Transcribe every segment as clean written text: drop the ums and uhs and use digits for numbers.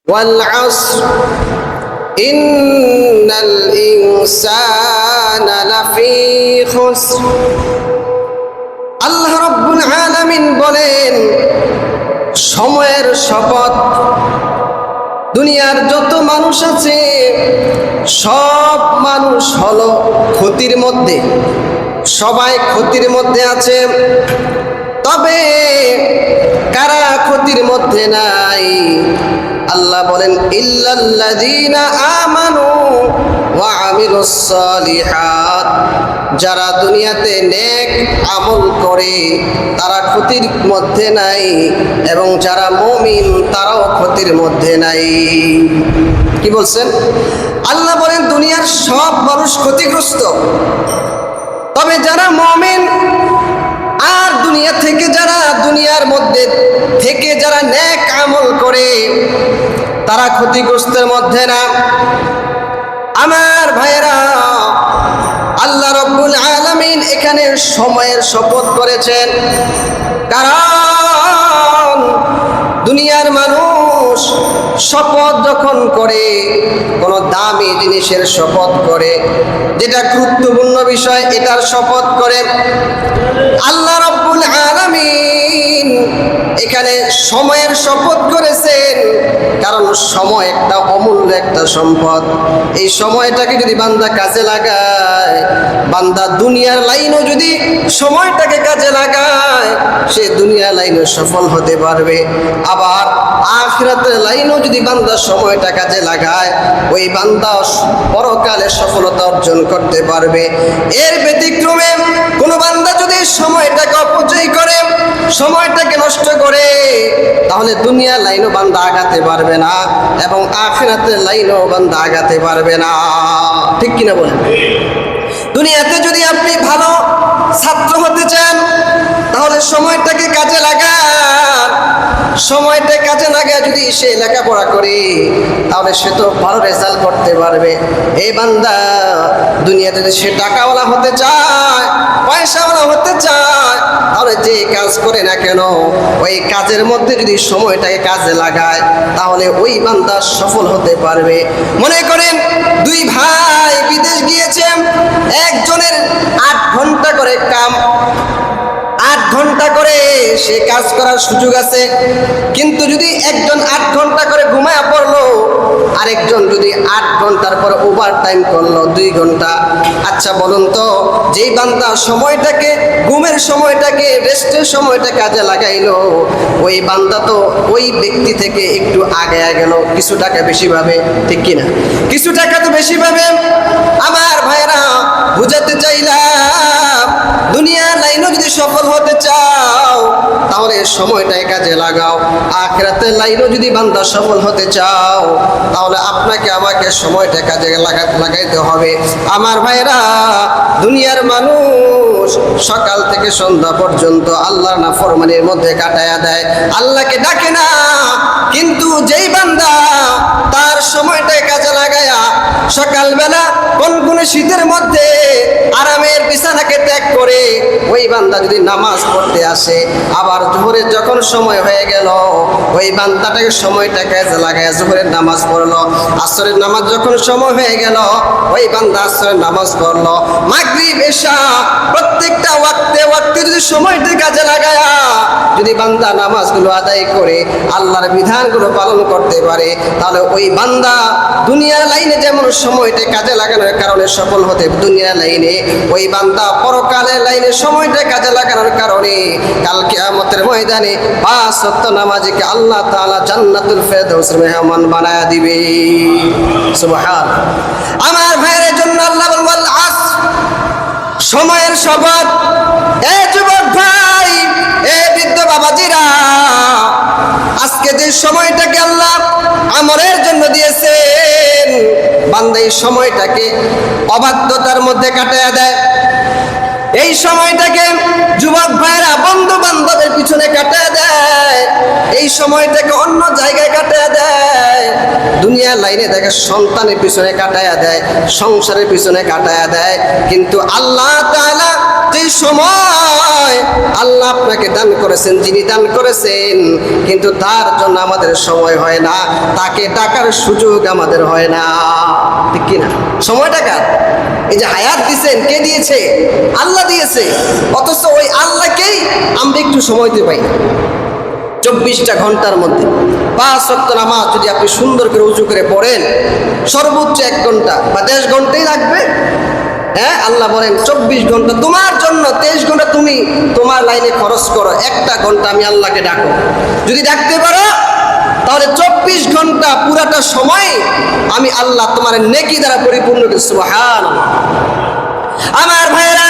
ওয়াল আসর ইন্নাল ইনসানা লাফি খুসর। আল্লাহ রাব্বুল আলামিন বলেন, সময়ের শপথ, দুনিয়ার যত মানুষ আছে সব মানুষ হলো ক্ষতির মধ্যে, সবাই ক্ষতির মধ্যে আছে। তবে কারা ক্ষতির মধ্যে নাই? আল্লাহ বলেন, ইল্লাল্লাযীনা আমানু ওয়া আমিলুস সালিহাত। যারা দুনিয়াতে নেক আমল করে তারা ক্ষতির মধ্যে নাই, এবং যারা মুমিন তারাও ক্ষতির মধ্যে নাই। কি বলছেন? আল্লাহ বলেন দুনিয়ার সব মানুষ ক্ষতিগ্রস্ত, তবে যারা মুমিন আর দুনিয়া থেকে যারা দুনিয়ার মধ্যে থেকে যারা নেক আমল করে তারা ক্ষতিগ্রস্তের মধ্যে না। আমার ভাইরা, আল্লাহ রাব্বুল আলামিন এখানে সময়ের শপথ করেছেন, কারণ দুনিয়ার মানুষ শপথ যখন করে, কোনো দামি জিনিসের শপথ করে, যেটা গুরুত্বপূর্ণ বিষয় এটার শপথ করে, আল্লাহ রাব্বুল আলামিন এখানে সময়ের শপথ করেছেন। কারণ সময় একটা অমূল্য একটা সম্পদ। এই সময়টাকে যদি বান্দা কাজে লাগায়, বান্দা দুনিয়ার লাইনও যদি সময়টাকে কাজে লাগায়, সে দুনিয়ার লাইনে সফল হতে পারবে। আবার আখিরাতের লাইনও যদি বান্দা সময়টা কাজে লাগায়, ওই বান্দা পরকালে সফলতা অর্জন করতে পারবে। এর ব্যতিক্রমে কোনো বান্দা যদি সময়টাকে অপচয় করে, সময়টাকে নষ্ট করে, তাহলে দুনিয়ার লাইনও বান্দা আগাতে পারবে না, এবং আখিরাতের লাইনও বান্দা আগাতে পারবে না। ঠিক কিনা বলেন? দুনিয়াতে যদি আপনি ভালো ছাত্র হতে চান, তাহলে সময়টাকে কাজে লাগান। সময়টা কাজে লাগায় যদি সে লেখাপড়া করে, তাহলে সে তো ভালো রেজাল্ট করতে পারবে। এই বান্দা দুনিয়াতে যদি সে টাকাওয়ালা হতে চায়, পয়সাওয়ালা হতে চায়, তাহলে যে কাজ করে না কেন ওই কাজের মধ্যে যদি সময়টাকে কাজে লাগায়, তাহলে ওই বান্দা সফল হতে পারবে। মনে করেন দুই ভাই বিদেশ গিয়েছে, একজনের 8 ঘন্টা করে কাম, 8 ঘন্টা করে সে কাজ করার সুযোগ আছে। কিন্তু যদি একজন 8 ঘন্টা করে ঘুমায়া পড়লো, আরেকজন যদি 8 ঘন্টার পর ওভার টাইম করলো 2 ঘন্টা, আচ্ছা বলুন তো, যেই বান্দা সময়টাকে, ঘুমের সময়টাকে, রেস্টের সময়টা কাজে লাগাইলো, ওই বান্দা তো ওই ব্যক্তি থেকে একটু আগে গেল, কিছু টাকা বেশি পাবে। ঠিক কিনা? কিছু টাকা তো বেশি পাবে। আমার ভাইরা, বুঝাতে চাইলাম দুনিয়ার লাইনও যদি সফল হতে চাও, তাহলে সময়টাই কাজে লাগাও। আখিরাতের লাইনও যদি বান্দা সফল হতে চাও, তাহলে আপনাকে আমাকে সময়টা কাজে লাগাইতে হবে। আমার ভাইরা, দুনিয়ার মানুষ সকাল থেকে সন্ধ্যা পর্যন্ত আল্লাহর নাফরমানির মধ্যে কাটায়া দেয়, আল্লাহকে ডাকে না। কিন্তু যেই বান্দা তার সময়টাই কাজে লাগায়া সকালবেলা কোন শীতের মধ্যে আরামের বিছানাকে ত্যাগ করে ওই বান্দা যদি নামাজ পড়তে আসে, আবার জোহরের যখন সময় হয়ে গেল, ওই বান্দাটাকে সময়টা কাজে লাগায় জোহরের নামাজ পড়লো, আসরের নামাজ যখন সময় হয়ে গেল, ওই বান্দা আসরের নামাজ পড়লো, মাগরিব এশা প্রত্যেকটা ওয়াক্তে যদি সময়টা কাজে লাগায়া যদি বান্দা নামাজগুলো আদায় করে আল্লাহর বিধানগুলো পালন করতে পারে, তাহলে ওই বান্দা দুনিয়ার লাইনে যেমন সময়টা কাজে লাগানোর কারণে সফল হতে, দুনিয়ার লাইনে ওই বান্দা পরকালের লাইনে সময়টা কাজে লাগানোর কারণে কাল কিয়ামতের ময়দানে 5 ওয়াক্ত নামাজকে আল্লাহ তাআলা জান্নাতুল ফেরদাউসের মেহমান বানায়া দিবে। সুবহান। আমার ভাইয়ের জন্য আল্লাহ বলল আসর, সময়ের শপথ। এ যুবক ভাই, এ বৃদ্ধ বাবাজিরা, আজকে যে সময়টাকে আল্লাহ আমলের জন্য দিয়েছেন, বান্দা এই সময়টাকে অবাধ্যতার মধ্যে কাটায়া দেয়। এই সময়টাকে যুবক ভাইরা বন্ধু বান্ধবের পিছনে কাটায়া দেয়, এই সময়টাকে অন্য জায়গায় কাটায়া দেয়, দুনিয়ার লাইনে দেখে সন্তানের পিছনে কাটায়া দেয়, সংসারের পিছনে কাটায়া দেয়। কিন্তু আল্লাহ তাআলা যে সময় আল্লাহ আপনাকে দান করেছেন, যিনি দান করেছেন, কিন্তু তার জন্য আমাদের সময় হয় না, তাকে ডাকার সুযোগ আমাদের হয় না, ঠিক কিনা? সময়টা কার? এই যে হায়াত দিয়েছেন, কে দিয়েছে? আল্লাহ দিয়েছে। অথচ ওই আল্লাহকেই আমরা একটু সময় দিতে পাই। 24টা ঘন্টার মধ্যে 5 ওয়াক্ত নামাজ যদি আপনি সুন্দর করে উঁচু করে পড়েন, সর্বোচ্চ 1 ঘন্টা বা 1.5 ঘন্টাই লাগবে। হ্যাঁ, আল্লাহ বলেন 24 ঘন্টা তোমার জন্য, 23 ঘন্টা তুমি তোমার লাইনে খরচ করো, 1টা ঘন্টা আমি আল্লাহকে ডাকো। যদি ডাকতে পারো তাহলে 24 ঘন্টা পুরাটা সময় আমি আল্লাহ তোমার নেকি দ্বারা পরিপূর্ণ করি। সুবহানাল্লাহ। আমার ভাইয়েরা,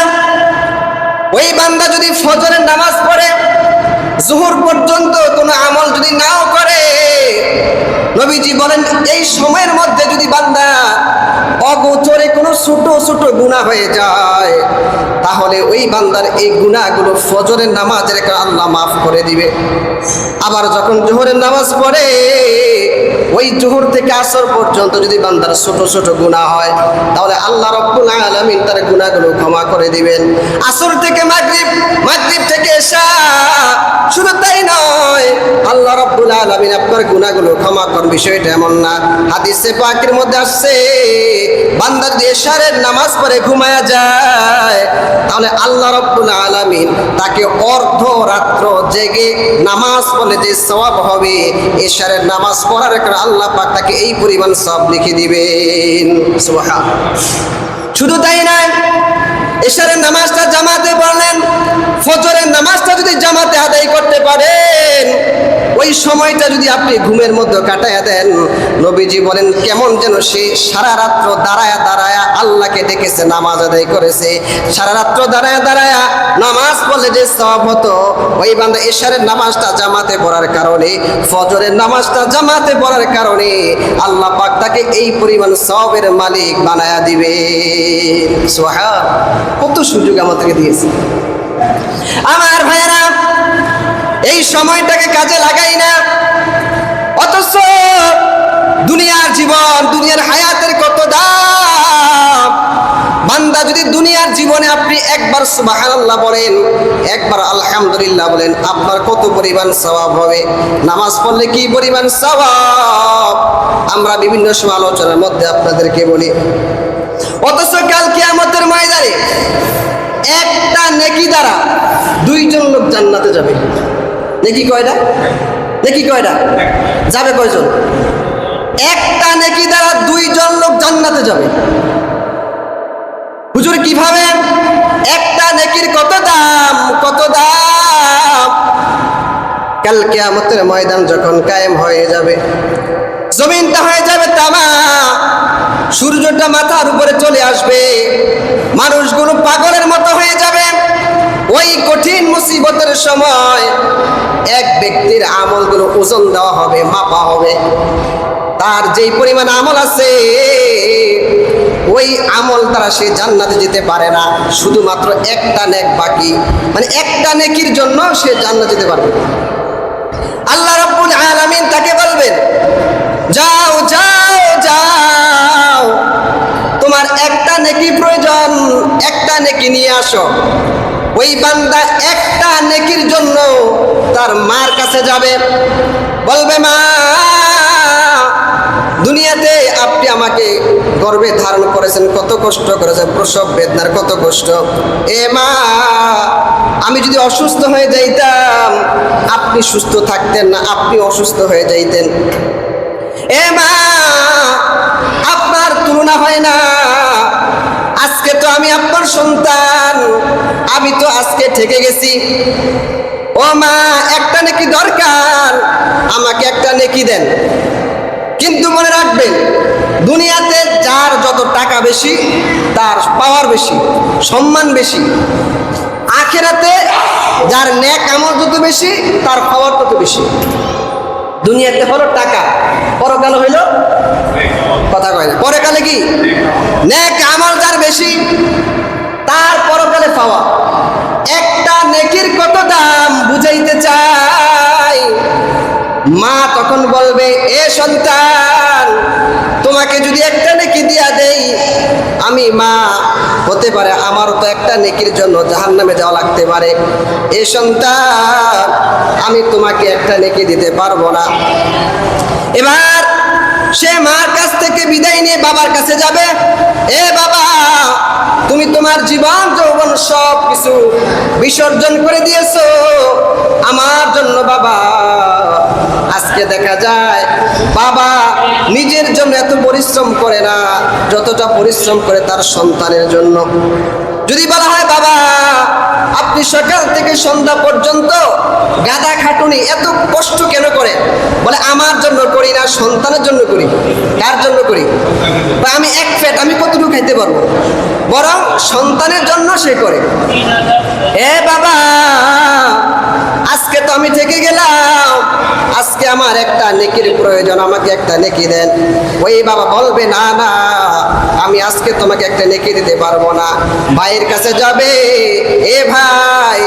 ওই বান্দা যদি ফজরের নামাজ পড়ে জোহর পর্যন্ত কোনো আমল যদি নাও করে, নবীজি বলেন এই সময়ের মধ্যে যদি বান্দা অগোচরে কোনো ছোট ছোট গুনাহ হয়ে যায়, তাহলে ওই বান্দার এই গুনাহগুলো ফজরের নামাজের কারণে আল্লাহ মাফ করে দিবে। আবার যখন জোহরের নামাজ পড়ে, ওই জোহর থেকে আসর পর্যন্ত যদি বান্দার ছোট ছোট গুনাহ হয়, তাহলে আল্লাহ রাব্বুল আলামিন তার গুনাহগুলো ক্ষমা করে দিবেন। আসর থেকে মাগরিব, মাগরিব থেকে ইশা, শুধু তাই নয়, আল্লাহ রাব্বুল আলামিন আপনার গুনাহগুলো ক্ষমা করেন। বিষয়টা এমন না, হাদিসে পাকের মধ্যে আসছে বান্দা যদি ইশারের নামাজ পড়ে ঘুমায়া যায়, তাহলে আল্লাহ রাব্বুল আলামিন তাকে অর্ধ রাত্র জেগে নামাজ পড়লে যে সওয়াব হবে, ইশারের নামাজ পড়ার কারণে আল্লাহ পাক তাকে এই পরিমাণ সওয়াব লিখে দিবেন। সুবহানাল্লাহ। শুধু তাই নয়, ইশারের নামাজটা জামাতে পড়লেন, ফজরের নামাজটা যদি জামাতে আদায় করতে পারেন, ওই সময়টা যদি আপনি ঘুমের মধ্যে কাটায়া দেন, নবীজি বলেন কেমন যেন সে সারা রাত্র দাঁড়ায়া দাঁড়ায়া আল্লাহকে ডেকেছে, নামাজ আদায় করেছে। সারা রাত্র দাঁড়ায়া দাঁড়ায়া নামাজ পড়লে যে সওয়াব হতো, ওই বান্দা ইশারের নামাজটা জামাতে পড়ার কারণে, ফজরের নামাজটা জামাতে পড়ার কারণে আল্লাহ পাক তাকে এই পরিমাণ সওয়াবের মালিক বানায়া দিবে। সুবহান, কত সুযোগ আমাদেরকে দিয়েছে। আমার ভাইয়েরা, এই সময়টাকে কাজে লাগাই না, অথচ দুনিয়ার জীবন, দুনিয়ার হায়াতের কত দাম। বান্দা যদি দুনিয়ার জীবনে আপনি একবার সুবহানাল্লাহ বলেন, একবার আলহামদুলিল্লাহ বলেন, আপনার কত পরিমাণ সওয়াব হবে। নামাজ পড়লে কি পরিমাণ সওয়াব আমরা বিভিন্ন সময় আলোচনার মধ্যে আপনাদেরকে বলি। অথচ কাল কিয়ামতের ময়দানে একটা নেকি দ্বারা 2 জন লোক জান্নাতে যাবে। নেকি কয়টা? নেকি কয়টা? যাবে কয়জন? একটা নেকি দ্বারা 2 জন লোক জান্নাতে যাবে। হুজুর কিভাবে? একটা নেকির কত দাম, কত দাম! কাল কিয়ামতের ময়দান যখন কায়েম হয়ে যাবে, জমিনটা হয়ে যাবে তামা, সূর্যটা মাথার উপরে চলে আসবে, মানুষগুলো পাগলের মতো হয়ে যাবে। ওই কঠিন মুসিবতের সময় এক ব্যক্তির আমলগুলো ওজন দেওয়া হবে, মাপা হবে। তার যেই পরিমাণ আমল আছে, ওই আমল দ্বারা সে জান্নাতে যেতে পারে না, শুধুমাত্র একটা নেক বাকি, মানে একটা নেকির জন্য সে জান্নাতে যেতে পারবে। আল্লাহ রাব্বুল আলামিন তাকে বলবেন, যাও যাও যাও, তোমার একটা নেকি প্রয়োজন, একটা নেকি নিয়ে আসো। ওই বান্দা একটা নেকির জন্য তার মার কাছে যাবে, বলবে মা, দুনিয়াতে আপনি আমাকে গর্ভে ধারণ করেছেন, কত কষ্ট করেছেন, প্রসব বেদনার কত কষ্ট। এ মা, আমি যদি অসুস্থ হয়ে যাইতাম, আপনি সুস্থ থাকতেন না, আপনি অসুস্থ হয়ে যাইতেন। এ মা, আপনার তুলনা হয় না, আজকে তো আমি আপনার সন্তান, আমি তো আজকে থেকে গেছি। ও মা, একটা নেকি দরকার, আমাকে একটা নেকি দেন। কিন্তু মনে রাখবেন, দুনিয়াতে যার যত টাকা বেশি তার পাওয়ার বেশি, সম্মান বেশি। আখিরাতে যার নেক আমল যত বেশি তার পাওয়ার তত বেশি। দুনিয়াতে হলো টাকা, পরকালে হইল কথা কয় না, পরকালে কি নেক আমল যার বেশি তার পরকালে পাওয়া। একটা নেকির কত দাম বুঝাইতে চাই। মা তখন বলবে, এ সন্তান, তোমাকে যদি একটা নেকি দিয়া দেই, আমি মা হতে পারে আমারও তো একটা নেকির জন্য জাহান্নামে যাওয়া লাগতে পারে। এ সন্তান, আমি তোমাকে একটা নেকি দিতে পারবো না। এবার সে মার কাছ থেকে বিদায় নিয়ে বাবার কাছে যাবে। এ বাবা, তুমি তোমার জীবন যৌবন সব কিছু বিসর্জন করে দিয়েছো আমার জন্য। বাবা, আজকে দেখা যায় বাবা নিজের জন্য এত পরিশ্রম করে না যতটা পরিশ্রম করে তার সন্তানের জন্য। যদি বলা হয় বাবা আপনি সকাল থেকে সন্ধ্যা পর্যন্ত গাদা খাটুনি এত কষ্ট কেন করেন, বলে আমার জন্য করি না, সন্তানের জন্য করি। কার জন্য করি? বা আমি এক পেট আমি কতটুকু খাইতে পারবো, বরং সন্তানের জন্য সে করে। এ বাবা, আজকে তো আমি থেকে গেলাম, আজকে আমার একটা নেকির প্রয়োজন, আমাকে একটা নেকি দেন। ওই বাবা বলবে না না, আমি আজকে তোমাকে একটা নেকি দিতে পারবো না। ভাইয়ের কাছে যাবে, এ ভাই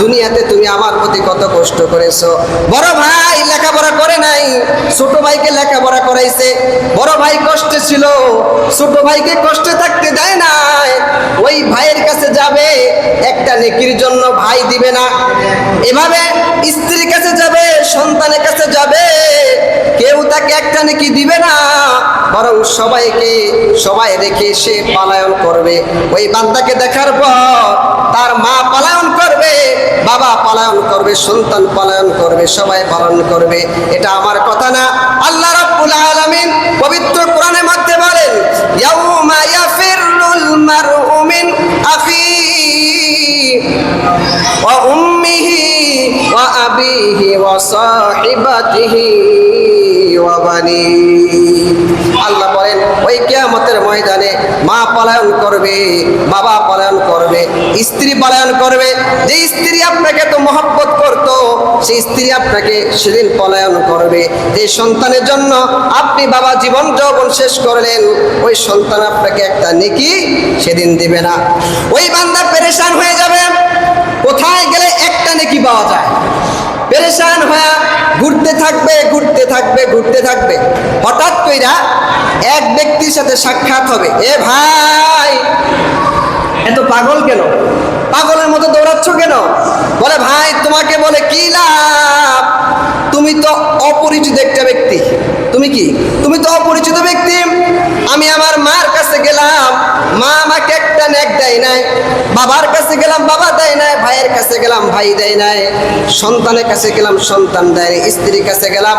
দুনিয়াতে তুমি আমার প্রতি কত কষ্ট করেছো। বড় ভাই লেখাপড়া করে নাই, ছোট ভাইকে লেখাপড়া করাইছে। বড় ভাই কষ্টে ছিল, ছোট ভাইকে কষ্টে থাকতে দেয় নাই। ওই ভাইয়ের কাছে যাবে, একটা নেকির জন্য ভাই দিবে না। এভাবে স্ত্রীর কাছে যাবে, সন্তানের কাছে যাবে, কেউ তাকে একটা নেকি দিবে না, বরং সবাই রেখে সে পলায়ন করবে। ওই বান্দাকে দেখার পর তার মা পলায়ন করবে, বাবা পলায়ন করবে, সন্তান পলায়ন করবে, সবাই পালন করবে। এটা আমার কথা না, আল্লাহ রাব্বুল আলামিন পবিত্র কোরআনের মধ্যে বলেন, ইয়াউমা ইয়াফিরুল মারউ মিন আখিহি ওয়া উম্মিহি ওয়া আবিহি ওয়া সাহিবাতিহি ওয়া বানিহি। আল্লাহ বলেন ওই কিয়ামতের ময়দানে মা পলায়ন করবে, বাবা পলায়ন করবে, স্ত্রী পলায়ন করবে। যে স্ত্রী আপনাকে তো মহব্বত করত, সেই স্ত্রী আপনাকে সেদিন পলায়ন করবে। যে সন্তানের জন্য আপনি বাবা জীবন যৌবন শেষ করলেন, ওই সন্তান আপনাকে একটা নেকি সেদিন দিবে না। ওই বান্দা পেরেশান হয়ে যাবে, কোথায় গেলে একটা নেকি পাওয়া যায়। পেরেশান হয়ে ঘুরতে থাকবে। হঠাৎ কইরা এক ব্যক্তির সাথে সাক্ষাৎ হবে। এ ভাই, এত পাগল কেন, পাগলের মতো দৌড়াচ্ছ কেন? বলে ভাই তোমাকে বলে কি লাভ, তুমি তো অপরিচিত একটা ব্যক্তি। তুমি তো অপরিচিত ব্যক্তি। আমি আমার মার কাছে গেলাম, মা আমাকে একটা নেক দেয় নাই। বাবার কাছে গেলাম, বাবা দেয় নাই। ভাইয়ের কাছে গেলাম, ভাই দেয় নাই। সন্তানের কাছে গেলাম, সন্তান দেয় নাই। স্ত্রীর কাছে গেলাম,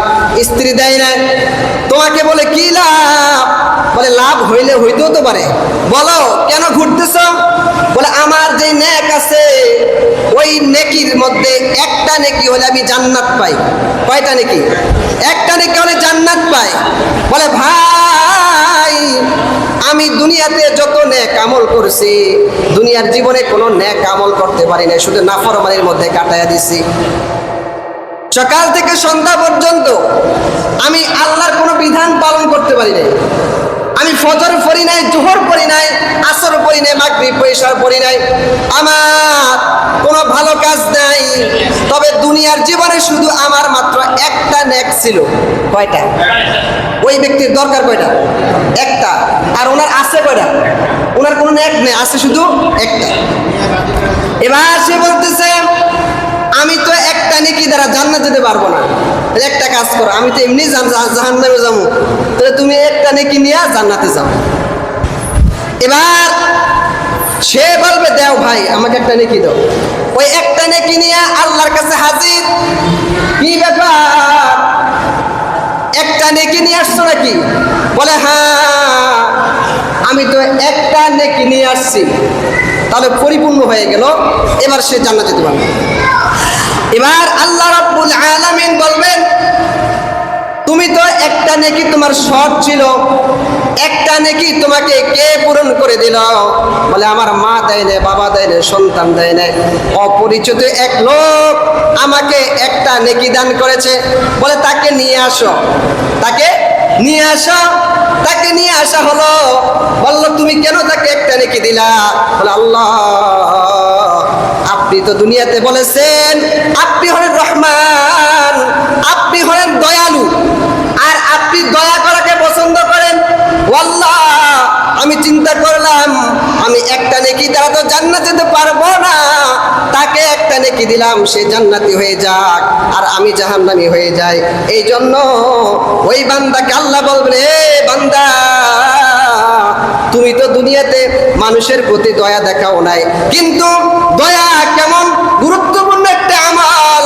স্ত্রী দেয় নাই। তোমাকে বলে কি লাভ? বলে লাভ হইতেও তো পারে। বলো কেন ঘুরতেছ? বলে আমার যে নেক আছে, ওই নেকির মধ্যে একটা নেকি হলে আমি জান্নাত পাই। কয়টা নেকি? একটা নেকি হলে জান্নাত পাই। বলে ভাই আমি দুনিয়াতে যত নেক আমল করছি, দুনিয়ার জীবনে কোনো নেক আমল করতে পারি না, শুধু নাফরমানির মধ্যে কাটাইয়া দিছি। সকাল থেকে সন্ধ্যা পর্যন্ত আমি আল্লাহর কোনো বিধান পালন করতে পারি নাই। আমি ফজর পড়ি নাই, জোহর পড়ি নাই, আসর পড়ি নাই, মাগরিব পয়সার পড়ি নাই। আমার কোনো ভালো কাজ নাই। তবে দুনিয়ার জীবনে শুধু আমার মাত্র একটা নেক ছিল। কয়টা? ওই ব্যক্তির দরকার কয়টা? একটা। আর ওনার আছে কয়টা? ওনার কোনো নেক নেই, আছে শুধু একটা। এবার সে বলতেছে আমি তো একটা নেকি দ্বারা জান্নাত যেতে পারবো না। একটা কাজ করো, আমি তো এমনি জাহান্নামে যাবো, তাহলে তুমি একটা নেকি নিয়ে জান্নাতে যাও। এবার সে বলবে দাও ভাই আমাকে একটা নেকি দাও। ওই একটা নেকি নিয়ে আল্লাহর কাছে হাজির। কি ব্যাপার, একটা নেকি নিয়ে আসছো নাকি? বলে হ্যাঁ আমি তো একটা নেকি নিয়ে আসছি। তাহলে পরিপূর্ণ হয়ে গেল, এবার সে জান্নাতে যেতে পারবে। এবার আল্লাহ রাব্বুল আলামিন বলবেন তুমি তো একটা নেকি তোমার শর্ট ছিল, একটা নেকি তোমাকে কে পূরণ করে দিল? বলে আমার মা দেয় না, বাবা দেয় না, সন্তান দেয় না, অপরিচিত এক লোক আমাকে একটা নেকি দান করেছে। বলে তাকে নিয়ে আসো। তাকে নিয়ে আসা হলো। বললো তুমি কেন তাকে একটা নেকি দিলা? বলে আল্লাহ আপনি তো দুনিয়াতে বলেছেন আপনি হলেন রহমান, আপনি হলেন দয়ালু, আর আপনি দয়া করাকে পছন্দ করেন। আল্লাহ আমি চিন্তা করলাম আমি একটা নেকি দ্বারা তো জান্নাত যেতে পারবো না, তাকে একটা নেকি দিলাম সে জান্নাতি হয়ে যাক আর আমি জাহান্নামী হয়ে যাই। এই জন্য ওই বান্দাকে আল্লাহ বলবেন, এ বান্দা, তুমি তো দুনিয়াতে মানুষের প্রতি দয়া দেখাও নাই, কিন্তু দয়া কেমন গুরুত্বপূর্ণ একটা আমাল,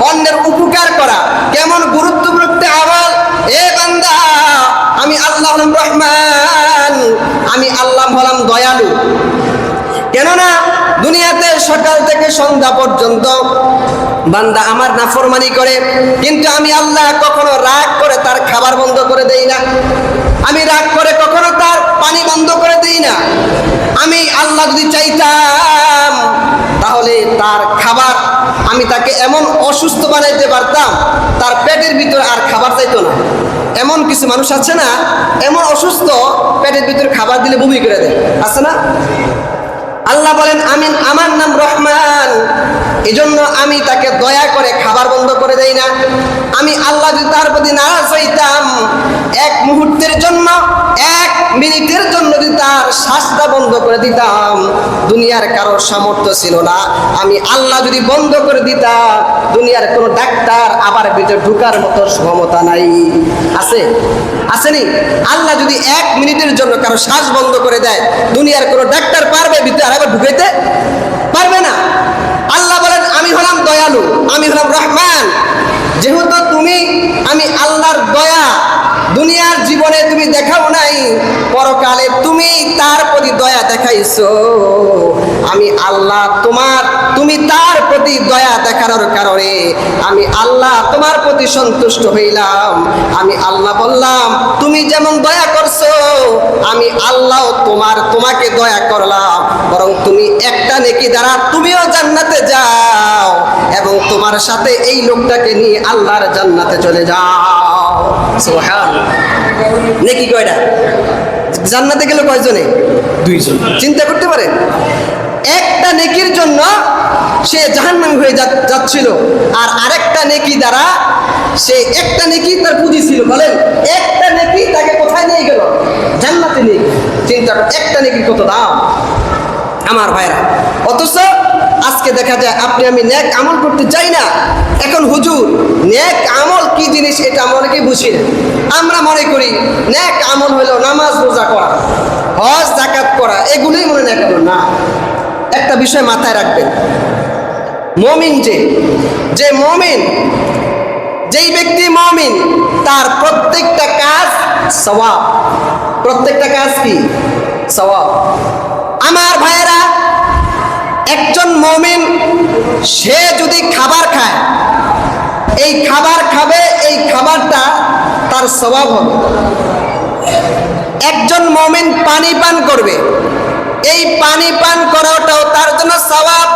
অন্যের উপকার করা কেমন গুরুত্বপূর্ণ একটা আমাল। এ বান্দা, আমি আল্লাহ হলাম রহমান, আমি আল্লাহ হলাম দয়ালু। কেননা দুনিয়াতে সকাল থেকে সন্ধ্যা পর্যন্ত বান্দা আমার নাফরমানি করে, কিন্তু আমি আল্লাহ কখনো রাগ করে তার খাবার বন্ধ করে দেই না, আমি রাগ করে কখনো তার পানি বন্ধ করে দেই না। আমি আল্লাহ যদি চাইতাম তাহলে তার খাবার, আমি তাকে এমন অসুস্থ বানাইতে পারতাম তার পেটের ভিতরে আর খাবার চাইতো না। এমন কিছু মানুষ আছে না, এমন অসুস্থ, পেটের ভিতরে খাবার দিলে বমি করে দেয়, আছে না? আল্লাহ বলেন, আমার নাম রহমান, এজন্য আমি তাকে দয়া করে খাবার বন্ধ করে দেই না। আমি আল্লাহ যদি তার প্রতি নারাজ হইতাম, এক মুহূর্তের জন্য, এক মিনিটের জন্য যদি তার শ্বাসটা বন্ধ করে দিতাম, দুনিয়ার কারোর সামর্থ্য ছিল না। আমি আল্লাহ যদি বন্ধ করে দিতাম, দুনিয়ার কোনো ডাক্তার আবার ভিতরে ঢুকার মতো ক্ষমতা নাই। আছে? আসেনি? আল্লাহ যদি এক মিনিটের জন্য কারো শ্বাস বন্ধ করে দেয়, দুনিয়ার কোনো ডাক্তার পারবে ভিতরে আবার ঢুকাইতে? পারবে না। আল্লাহ বলেন, আমি হলাম দয়ালু, আমি হলাম রহমান। যেহেতু তুমি, আমি আল্লাহর দয়া দুনিয়ার জীবনে তুমি দেখাও নাই, পরকালে তুমি তার প্রতি দয়া দেখাইছো। আমি আল্লাহ তুমি তার প্রতি দয়া দেখানোর কারণে আমি আল্লাহ তোমার প্রতি সন্তুষ্ট হইলাম। আমি আল্লাহ বললাম, তুমি যেমন দয়া করছো, আমি আল্লাহ তোমাকে দয়া করলাম, বরং তুমি একটা নেকি দ্বারা তুমিও জান্নাতে যাও এবং তোমার সাথে এই লোকটাকে নিয়ে আল্লাহর জান্নাতে চলে যাও। সুবহানাল্লাহ। নেকি কয়টা? জান্নাতে গেল কয়জনে? 2 জন। চিন্তা করতে পারেন, একটা নেকির জন্য সে জাহান্নামী হয়ে যাচ্ছিল, আর আরেকটা নেকি দ্বারা সে, একটা নেকি তার পুঁজি ছিল, বলেন একটা নেকি তাকে কোথায় নিয়ে গেল? জান্নাতে নিয়ে গেল। চিন্তা কর, একটা নেকির কত দাম আমার ভাইরা। অথচ আজকে দেখা যায় আপনি আমি নেক আমল করতে চাই না। এখন হুজুর, নেক আমল কি জিনিস এটা আমরা অনেকেই বুঝি না। আমরা মনে করি নেক আমল হলো নামাজ রোজা করা, হজ যাকাত করা, এগুলোই মনে নেক আমল না। একটা বিষয় মাথায় রাখবেন, মুমিন যে মুমিন, যেই ব্যক্তি মুমিন, তার প্রত্যেকটা কাজ সওয়াব। প্রত্যেকটা কাজ কি? সওয়াব। আমার ভাইয়েরা, একজন মুমিন সে যদি খাবার খায়, এই খাবার খাবে, এই খাবারটা তার সওয়াব হবে। একজন মুমিন পানি পান করবে, এই পানি পান করাটাও তার জন্য সওয়াব।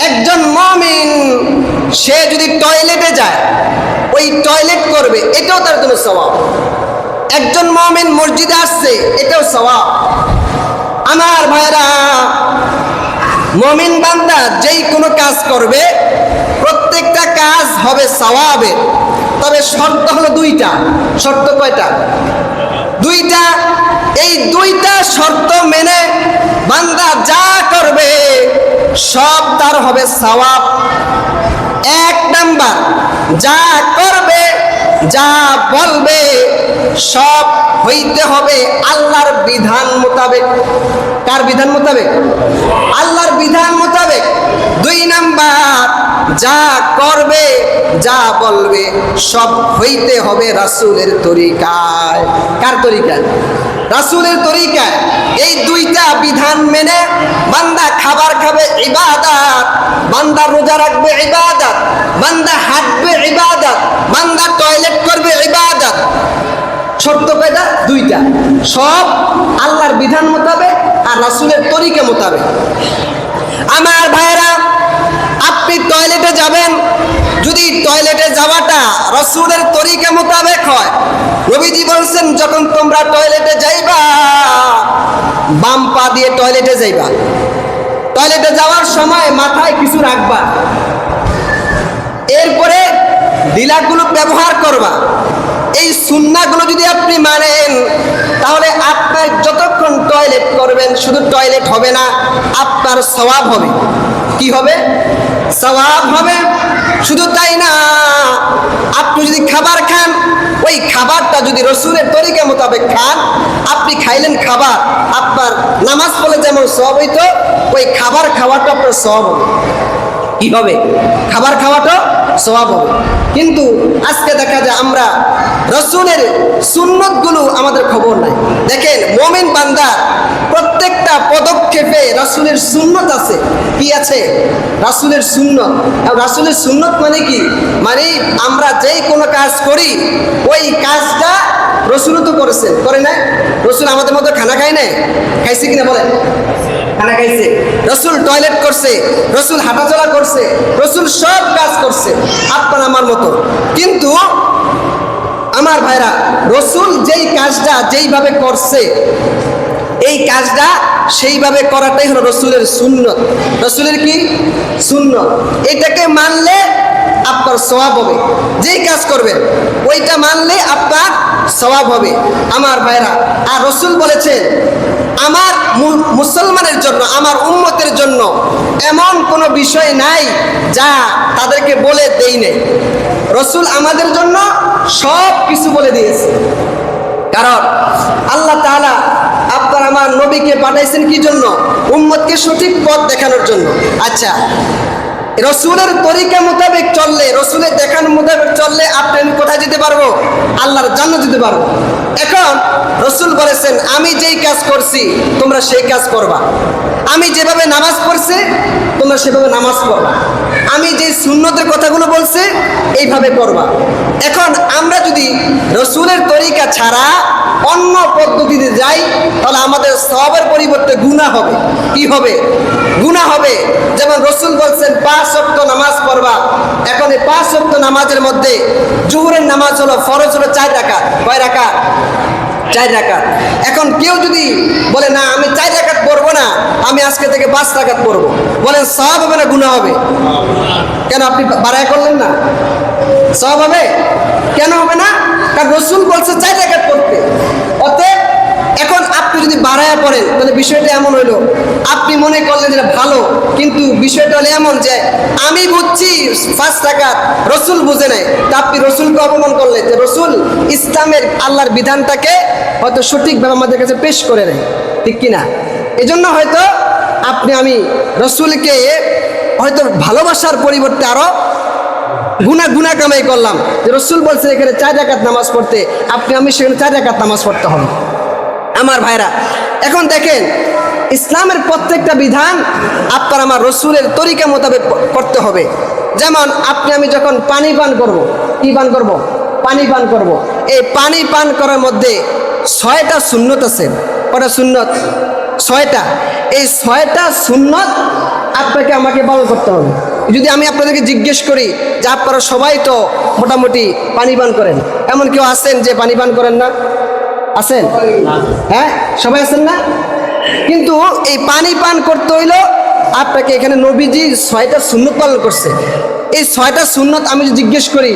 একজন মুমিন সে যদি টয়লেটে যায়, ওই টয়লেট করবে, এটাও তার জন্য সওয়াব। একজন মুমিন মসজিদে আসছে, এটাও সওয়াব। আমার ভাইরা, মুমিন বান্দা যেই কোনো কাজ করবে, প্রত্যেকটা কাজ হবে সওয়াবের। তবে শর্ত হলো 2টা। শর্ত কয়টা? 2টা। এই 2টা শর্ত মেনে বান্দা যা করবে সব তার হবে সওয়াব। 1 নাম্বার, যা করবে, যা বলবে সব হইতে হবে আল্লাহর বিধান মোতাবেক। কার বিধান মোতাবেক? আল্লাহর বিধান মোতাবেক। 2 নাম্বার, যা করবে, যা বলবে সব হইতে হবে রাসূলের তরিকায়। কার তরিকায়? রাসূলের তরিকায়। এই 2টা বিধান মেনে বান্দা খাবার খাবে, ইবাদত। বান্দা রোজা রাখবে, ইবাদত। বান্দা হাঁটবে, ইবাদত। বান্দা টয়লেট করবে, ইবাদত। শর্ত কয়টা? 2টা। সব আল্লাহর বিধান মোতাবেক আর রাসূলের তরিকা মোতাবেক। আমার ভাইরা, আপনি টয়লেটে যাবেন, যদি টয়লেটে যাওয়াটা রাসূলের তরিকা মোতাবেক হয়, নবীজি বলছেন, যখন তোমরা টয়লেটে যাইবা, বাম পা দিয়ে টয়লেটে যাইবা। টয়লেটে যাওয়ার সময় মাথায় কিছু রাখবা, এরপরে ঢিলাগুলো ব্যবহার করবা। এই সুন্নাহগুলো যদি আপনি মানেন, তাহলে আপনার যতক্ষণ টয়লেট করবেন, শুধু টয়লেট হবে না, আপনার সওয়াব হবে। কি হবে? সওয়াব হবে। শুধু তাই না, আপনি যদি খাবার খান, ওই খাবারটা যদি রসুলের তরিকা মোতাবেক খান, আপনি খাইলেন খাবার, আপনার নামাজ পড়লে যেমন সওয়াব হইতো, ওই খাবার খাওয়াটা আপনার সওয়াব হবে। কি হবে? খাবার খাওয়াটা সওয়াব হবে। কিন্তু আজকে দেখা যায় আমরা রসুলের সুন্নতগুলো আমাদের খবর নাই। দেখেন, মুমিন বান্দা প্রত্যেকটা পদক্ষেপে রাসূলের সুন্নত আছে। কি আছে? রাসূলের সুন্নত। আর রাসূলের সুন্নত মানে কি? মানে আমরা যেই কোনো কাজ করি, ওই কাজটা রসুলও তো করেছেন, করে না? রসুল আমাদের মতো খানা খায় নাই? খাইছে কিনা বলেন? খানা খাইছে। রসুল টয়লেট করছে, রসুল হাঁটাচলা করছে, রসুল সব কাজ করছে আপনার আমার মতো। কিন্তু আমার ভাইরা, রসুল যেই কাজটা যেইভাবে করছে, এই কাজটা সেইভাবে করাটাই হলো রসুলের সুন্নত। রসুলের কি? সুন্নত। এটাকে মানলে আপনার সওয়াব হবে। যেই কাজ করবেন ওইটা মানলে আপনার সওয়াব হবে আমার ভাইরা। আর রসুল বলেছেন, আমার মুসলমানের জন্য, আমার উম্মতের জন্য এমন কোনো বিষয় নাই যা তাদেরকে বলে দেই নাই। রসুল আমাদের জন্য সব কিছু বলে দিয়েছে। কারণ আল্লাহ তাআলা আপনার আমার নবীকে পাঠাইছেন কি জন্য? উম্মতকে সঠিক পথ দেখানোর জন্য। আচ্ছা, রসুলের তরিকা মোতাবেক চললে, রসুলের দেখানো মোতাবেক চললে আপনি আমি কোথায় যেতে পারবো? আল্লাহর জান্নাত যেতে পারবো। এখন রসুল বলেছেন, আমি যেই কাজ করছি তোমরা সেই কাজ করবা। আমি যেভাবে নামাজ পড়ছি তোমরা সেভাবে নামাজ পড়বা। আমি যে সুন্নতের কথাগুলো বলছি এইভাবে করবা। এখন আমরা যদি রসুলের তরিকা ছাড়া অন্য পদ্ধতিতে যাই, তাহলে আমাদের সওয়াবের পরিবর্তে গুনাহ হবে। কি হবে? গুনাহ হবে। যেমন রসুল বলছেন 5 ওয়াক্ত নামাজ পড়বা। এখন এই 5 ওয়াক্ত নামাজের মধ্যে জোহরের নামাজ হলো, ফরজ হলো 4 রাকাত। কয় রাকাত? 4 রাকাত। এখন কেউ যদি বলে না আমি 4 রাকাত পড়বো না, আমি আজকে থেকে 5 রাকাত পড়বো, বলেন সওয়াব হবে না গুনাহ হবে? কেন আপনি বাড়ায় করলেন না? সওয়াব হবে? কেন হবে না? কারণ রসুল বলছে 4 রাকাত পড়তে। অতএব এখন আপনি যদি বাড়ায় পড়েন, তাহলে বিষয়টা এমন হইলো, আপনি মনে করলেন যেটা ভালো, কিন্তু বিষয়টা হলো এমন যে আমি বুঝছি 5 রাকাত, রসুল বুঝে নেয়, তা আপনি রসুলকে অপমান করলেন। যে রসুল ইসলামের আল্লাহর বিধানটাকে হয়তো সঠিকভাবে আমাদের কাছে পেশ করে নেয়, ঠিক কিনা? এজন্য হয়তো আপনি আমি রসুলকে হয়তো ভালোবাসার পরিবর্তে আরো গুনাহ কামাই করলাম। যে রসুল বলছে এখানে 4 রাকাত নামাজ পড়তে, আপনি আমি সেখানে 4 রাকাত নামাজ পড়তে হবে আমার ভাইরা। এখন দেখেন, ইসলামের প্রত্যেকটা বিধান আপনার আমার রসুলের তরিকা মোতাবেক করতে হবে। যেমন আপনি আমি যখন পানি পান করব, কি পান করব? পানি পান করব। এই পানি পান করার মধ্যে 6টা সুন্নত আছে। কটা সুন্নত? 6টা। এই 6টা সুন্নত আপনাকে আমাকে পালন করতে হবে। যদি আমি আপনাদেরকে জিজ্ঞেস করি যে আপনারা সবাই তো মোটামুটি পানি পান করেন, এমন কেউ আছেন যে পানি পান করেন না? আছেন? হ্যাঁ, সবাই আছেন না? কিন্তু এই পানি পান করতে হইলো আপনাকে এখানে নবীজি 6টা সুন্নত পালন করছে। এই 6টা সুন্নত আমি যদি জিজ্ঞেস করি,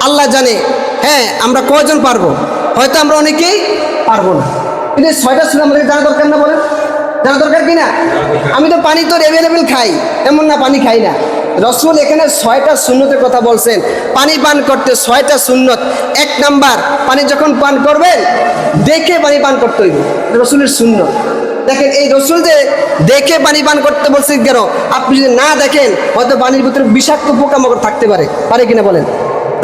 আল্লাহ জানে, হ্যাঁ আমরা কয়জন পারবো? হয়তো আমরা অনেকেই পারবো না। কিন্তু এই 6টা সুন্নত আমাদের জানা দরকার না? বলেন, জানা দরকার কিনা? আমি তো পানি তো অ্যাভেলেবেল খাই, এমন না পানি খাই না। রসুল এখানে 6টা সুন্নতের কথা বলছেন। পানি পান করতে 6টা সুন্নত। 1 নাম্বার, পানি যখন পান করবেন দেখে পানি পান করতে হইবে, রসুলের সুন্নত। দেখেন, এই রসুল যে দেখে পানি পান করতে বলছে কেন? আপনি যদি না দেখেন, হয়তো পানির ভিতরে বিষাক্ত পোকামাকড় থাকতে পারে কিনা বলেন?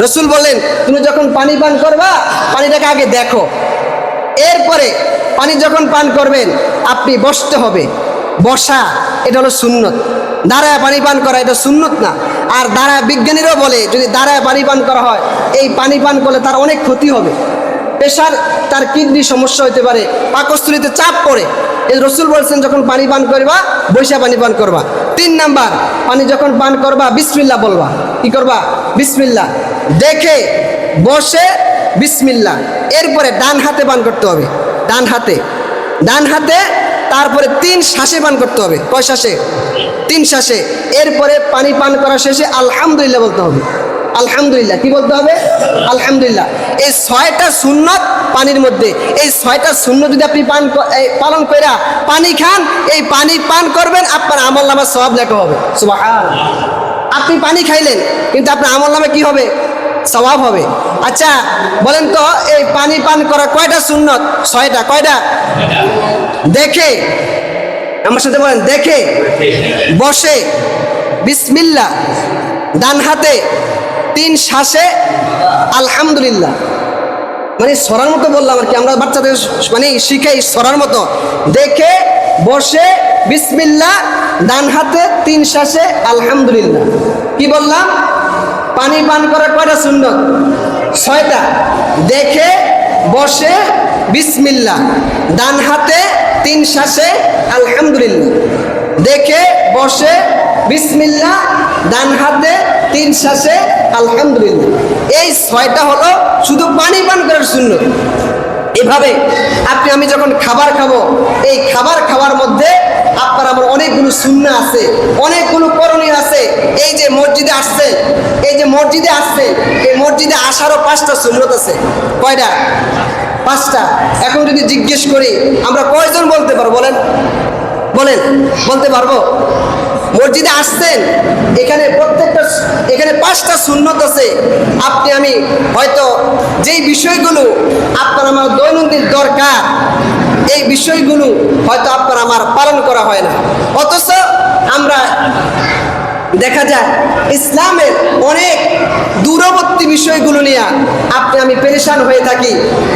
রসুল বললেন তুমি যখন পানি পান করবা, পানিটাকে আগে দেখো, এরপরে পানি যখন পান করবেন আপনি বসতে হবে। বসা এটা হলো সুন্নত। দাঁড়ায় পানি পান করা এটা সুন্নত না। আর দাঁড়ায়, বিজ্ঞানীরাও বলে যদি দাঁড়ায় পানি পান করা হয়, এই পানি পান করলে তার অনেক ক্ষতি হবে। প্রেশার, তার কিডনি সমস্যা হতে পারে, পাকস্থলীতে চাপ পড়ে। এই রসুল বলছেন যখন পানি পান করবা বৈশা পানি পান করবা। 3 নাম্বার, পানি যখন পান করবা বিসমিল্লাহ বলবা। কি করবা? বিসমিল্লাহ। দেখে বসে বিসমিল্লাহ। এরপরে ডান হাতে পান করতে হবে, ডান হাতে। তারপরে 3 শ্বাসে পান করতে হবে। কয় শ্বাসে? 3 শ্বাসে। এরপরে পানি পান করা শেষে আলহামদুলিল্লাহ বলতে হবে। আলহামদুলিল্লাহ। কি বলতে হবে? আলহামদুলিল্লাহ। এই 6টা সুন্নত পানির মধ্যে। এই 6টা সুন্নাত যদি আপনি পালন কইরা পানি খান, এই পানি পান করবেন, আপনার আমলনামায় সওয়াব লেখা হবে। সুবহানাল্লাহ। আপনি পানি খাইলেন কিন্তু আপনার আমলনামায় কি হবে? সওয়াব হবে। আচ্ছা বলেন তো, এই পানি পান করা কয়টা সুন্নত? 6টা। কয়টা? দেখে, আমার সাথে বলেন, দেখে, বসে, বিসমিল্লাহ, ডান হাতে 3 শ্বাসে আলহামদুলিল্লাহ। মানে সরার মতো বললাম আর কি, আমরা বাচ্চাদের মানে শিখাই সরার মতো। দেখে, বসে, বিসমিল্লাহ, ডান হাতে 3 শ্বাসে আলহামদুলিল্লাহ। কি বললাম? পানি পান করার কয়টা সুন্নত? 6টা। দেখে, বসে, বিসমিল্লাহ, ডান হাতে 3 শ্বাসে আলহামদুলিল্লাহ। দেখে, বসে, বিসমিল্লাহ, ডান হাতে 3 শ্বাসে আলহামদুলিল্লাহ। এই 6টা হলো শুধু পানি পান করার সুন্নত। এভাবে আমি যখন খাবার খাবো, এই খাবার খাওয়ার মধ্যে আপনার আমার অনেকগুলো সুন্নাহ আছে, অনেকগুলো করণীয় আছে। এই যে মসজিদে আসছে, এই মসজিদে আসারও 5টা সুন্নত আছে। কয়টা? 5টা। এখন যদি জিজ্ঞেস করি আমরা কয়জন বলতে পারবো? বলেন, বলতে পারবো? মসজিদে আসছেন, এখানে 5টা সুন্নত আছে। আমি হয়তো যেই বিষয়গুলো আপনার আমার দৈনন্দিন দরকার, এই বিষয়গুলো হয়তো আপনার আমার পালন করা হয় না, অথচ আমরা দেখা যায় ইসলামের অনেক দূরবর্তী বিষয়গুলো নিয়ে আমি পেরেশান হয়ে থাকি,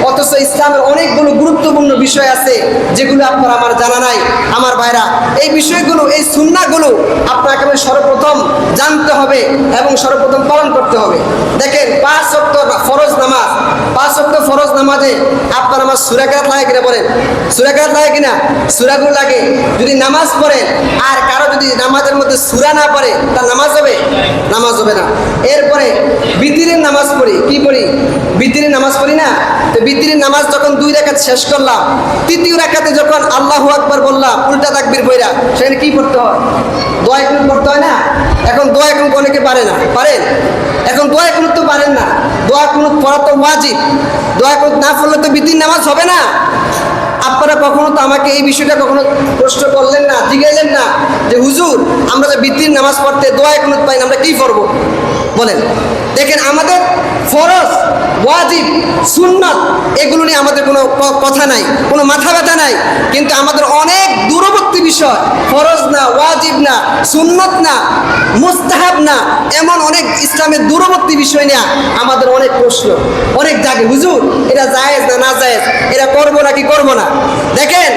অথচ ইসলামের অনেকগুলো গুরুত্বপূর্ণ বিষয় আছে যেগুলো আপনার আমার জানা নাই। আমার ভাইরা, এই বিষয়গুলো, এই সুন্নাহগুলো আপনাকে সর্বপ্রথম জানতে হবে এবং সর্বপ্রথম পালন করতে হবে। দেখেন 5 ওয়াক্ত ফরজ নামাজ, 5 ওয়াক্ত ফরজ নামাজে আপনার আমার সূরা কেরাত লাগে কিনা? বলেন, সূরা কেরাত লাগে কিনা? সূরাগুলো লাগে। যদি নামাজ পড়েন আর কারো যদি নামাজের মধ্যে সূরা না পড়ে, তার নামাজ হবে? নামাজ হবে না। এরপরে বিতিরের নামাজ পড়ি, কি পড়ি? বিতিরের নামাজ পড়ি না? তো বিতিরের নামাজ যখন 2 রাকাত শেষ করলাম, 3য় রাকাতে যখন আল্লাহু আকবার বললাম, উল্টা তাকবীর পড়া, সেখানে কি পড়তে হয়? দোয়া কুনুত পড়তে হয় না? এখন দোয়া কুনুত অনেকে পারে না, পারেন? এখন দোয়া কুনুত তো পারেন না। দোয়া কুনুত পড়া তো ওয়াজিব। দোয়া কুনুত না পড়লে তো বিতির নামাজ হবে না। আপনারা কখনো তো আমাকে এই বিষয়টা কখনো প্রশ্ন করলেন না, জিজ্ঞাইলেন না যে হুজুর, আমরা যে বিতির নামাজ পড়তে দোয়া কুনুত পাই না, আমরা কি করব? বলেন। দেখেন, আমাদের ফরজ, ওয়াজিব, সুন্নাত এগুলো নিয়ে আমাদের কোনো কথা নাই, কোনো মাথা ব্যথা নাই। কিন্তু আমাদের অনেক দূরবর্তী বিষয়, ফরজ না, ওয়াজিব না, সুন্নাত না, মুস্তাহাব না, এমন অনেক ইসলামের দূরবর্তী বিষয় নিয়ে আমাদের অনেক প্রশ্ন, অনেক জাগে। হুজুর, এটা জায়েজ না না জায়েজ, এটা করবো নাকি করবো না? দেখেন,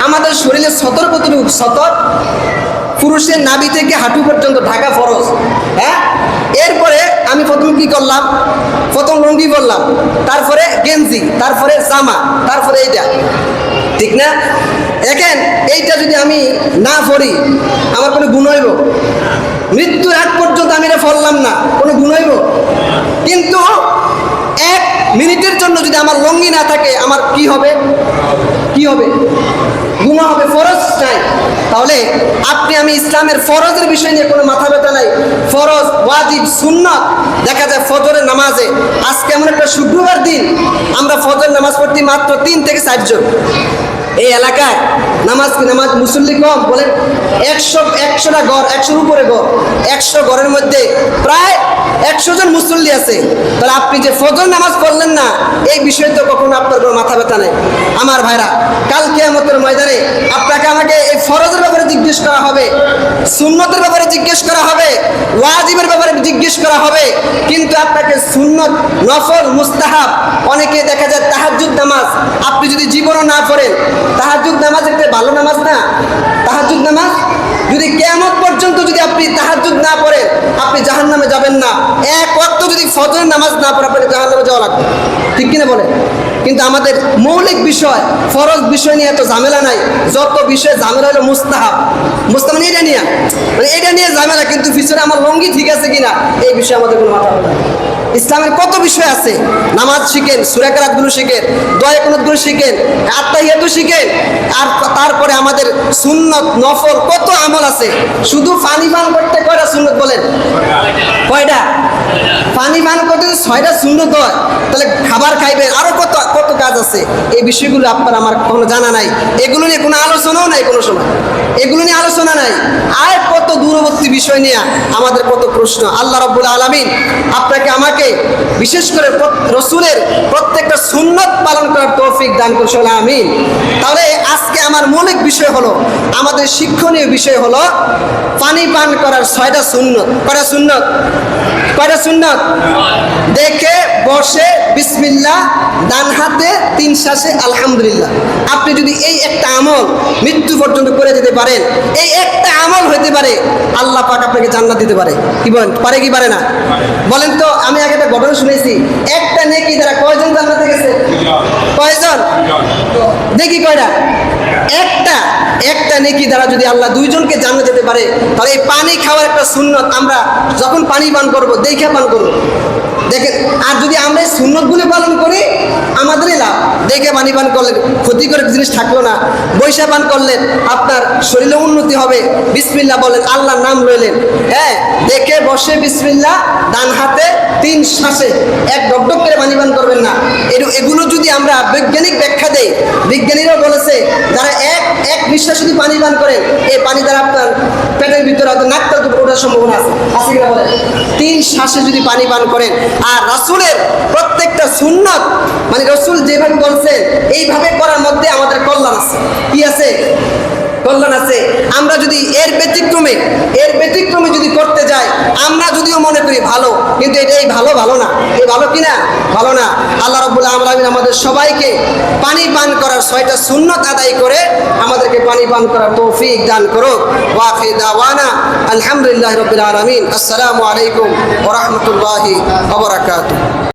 আমাদের শরীরের সতর কতটুকু? সতর পুরুষের নাভি থেকে হাঁটু পর্যন্ত ঢাকা ফরজ। হ্যাঁ, এরপরে আমি প্রথমে কি করলাম? প্রথম লুঙ্গি পরলাম, তারপরে গেঞ্জি, তারপরে জামা, তারপরে এইটা, ঠিক না? দেখেন, এইটা যদি আমি না পড়ি আমার কোনো গুণ হইব? মৃত্যুর আগ পর্যন্ত আমি এটা পড়লাম না, কোনো গুণ হইব? কিন্তু 1 মিনিটের জন্য যদি আমার লুঙ্গি না থাকে, আমার কি হবে? কি হবে? গুনাহ হবে, ফরজ নাই। তাহলে আমি ইসলামের ফরজের বিষয় নিয়ে কোনো মাথা ব্যথা নাই। ফরজ, ওয়াজিব, সুন্নাত দেখা যায় ফজরের নামাজে, আজকে এমন একটা শুক্রবার দিন, আমরা ফজর নামাজ পড়তে মাত্র 3 থেকে 4 জন। এই এলাকায় নামাজ মুসল্লি কম, বলেন? 100টা ঘর, 100-র উপরে ঘর, 100 ঘরের মধ্যে প্রায় 100 জন মুসল্লি আছে। তাহলে আপনি যে ফজর নামাজ পড়লেন না, এই বিষয়ে তো কখনো আপনার কোনো মাথা ব্যথা নেই। আমার ভাইরা, কাল কিয়ামতের ময়দানে আমাকে এই ফরজের ব্যাপারে জিজ্ঞেস করা হবে, সুন্নতের ব্যাপারে জিজ্ঞেস করা হবে, ওয়াজিবের ব্যাপারে জিজ্ঞেস করা হবে। কিন্তু আপনাকে সুন্নত, নফল, মুস্তাহাব, অনেকে দেখা যায় তাহাজ্জুদ নামাজ আপনি যদি জীবনও না পড়েন, তাহাজ্জুদ নামাজ একটা ভালো নামাজ না? তাহাজ্জুদ নামাজ যদি কিয়ামত পর্যন্ত যদি আপনি তাহাজ্জুদ না পড়েন, আপনি জাহান্নামে যাবেন না। 1 ওয়াক্ত যদি ফজরের নামাজ না পড়ে, আপনাকে জাহান্নামে যাওয়া লাগবে, ঠিক কিনা বলেন? কিন্তু আমাদের মৌলিক বিষয়, ফরজ বিষয় নিয়ে এত ঝামেলা নাই। যত বিষয় ঝামেলা হলো মুস্তাহাব, মানে এটা নিয়ে ঝামেলা। কিন্তু পিছনে আমার লঙ্গি ঠিক আছে কিনা, এই বিষয়ে আমাদের কোনো মাথা ব্যথা নেই। ইসলামের কত বিষয় আছে, নামাজ শিখেন, সূরা কেরাতগুলো শিখেন, দোয়া কুনুতগুলো শিখেন, আত্তাহিয়াতু শিখেন, আর তারপরে আমাদের সুন্নত, নফল কত আমল আছে। শুধু পানি পান করতে কয়টা সুন্নত? বলেন, কয়টা? পানি পান করতে 6টা সুন্নত হয়, তাহলে খাবার খাইবেন, আরো কত কাজ আছে, এই বিষয়গুলো আপনার আমার কোনো জানা নাই, এগুলো নিয়ে কোনো আলোচনাও নাই, কোনো সময় এগুলো নিয়ে আলোচনা নাই। আর কত দূরবর্তী বিষয় নিয়ে আমাদের কত প্রশ্ন। আল্লাহ রাব্বুল আলামিন আপনাকে আমাকে বিশেষ করে রসুলের প্রত্যেকটা সুন্নত পালন করার তৌফিক দান করছে, আমিন। তাহলে আজকে আমার মৌলিক বিষয় হলো, আমাদের শিক্ষণীয় বিষয় হলো পানি পান করার 6টা সুন্নত। কয়টা সুন্নত? দেখে বসে বিসমিল্লাহ, ডান হাতে 3 শ্বাসে আলহামদুলিল্লাহ। আপনি যদি এই একটা আমল মৃত্যু পর্যন্ত করে যেতে পারেন, এই একটা আমল হইতে পারে আল্লাহ পাক আপনাকে জান্নাত দিতে পারে। কি বলেন, পারে কি পারে না? বলেন তো। আমি আগে একটা ঘটনা শুনেছি, একটা নেকি দ্বারা কয়জন জান্নাতে গেছে? কয়জন? দেখি কয়টা? একটা নেকি দ্বারা যদি আল্লাহ 2 জনকে জান্নাতে যেতে পারে, তাহলে এই পানি খাওয়ার একটা সুন্নত, আমরা যখন পানি পান করব দেখে পান করব। দেখেন, আর যদি আমরা এই সুন্নতগুলি পালন করি আমাদেরই লাভ। দেখে পানি পান করলেন, ক্ষতিকর জিনিস থাকলো না। বৈশা পান করলেন, আপনার শরীরে উন্নতি হবে। বিসমিল্লাহ বলেন, আল্লাহর নাম লইলেন, হ্যাঁ, দেখে বসে বিসমিল্লাহ, ডান হাতে 3 শ্বাসে, এক ডকডক করে পানি পান করবেন না। এগুলো যদি আমরা বৈজ্ঞানিক ব্যাখ্যা দেই, বিজ্ঞানীরাও বলেছে যারা এক নিঃশ্বাস যদি পানি পান করেন, এই পানি দ্বারা আপনার পেটের ভিতরে হয়তো নাকটা ওঠার সম্ভাবনা আছে কিনা বলেন? 3 শ্বাসে যদি পানি পান করেন। আর রাসূলের প্রত্যেকটা সুন্নাত, মানে রাসূল যেভাবে বলছেন এইভাবে করার মধ্যে আমাদের কল্যাণ আছে। কি আছে? কল্যাণ আছে। আমরা যদি এর ব্যতিক্রমে যদি করতে যাই, আমরা যদিও মনে করি ভালো, কিন্তু এই ভালো না। এই ভালো কি না? ভালো না। আল্লাহ রাব্বুল আলামিন আমাদের সবাইকে পানি পান করার 6টা সুন্নাত আদায় করে আমাদেরকে পানি পান করার তৌফিক দান করুক। ওয়া আখিরু দাওয়ানা আলহামদুলিল্লাহি রাব্বিল আলামিন। আসসালামু আলাইকুম ওয়া রাহমাতুল্লাহি ওয়া বারাকাতুহু।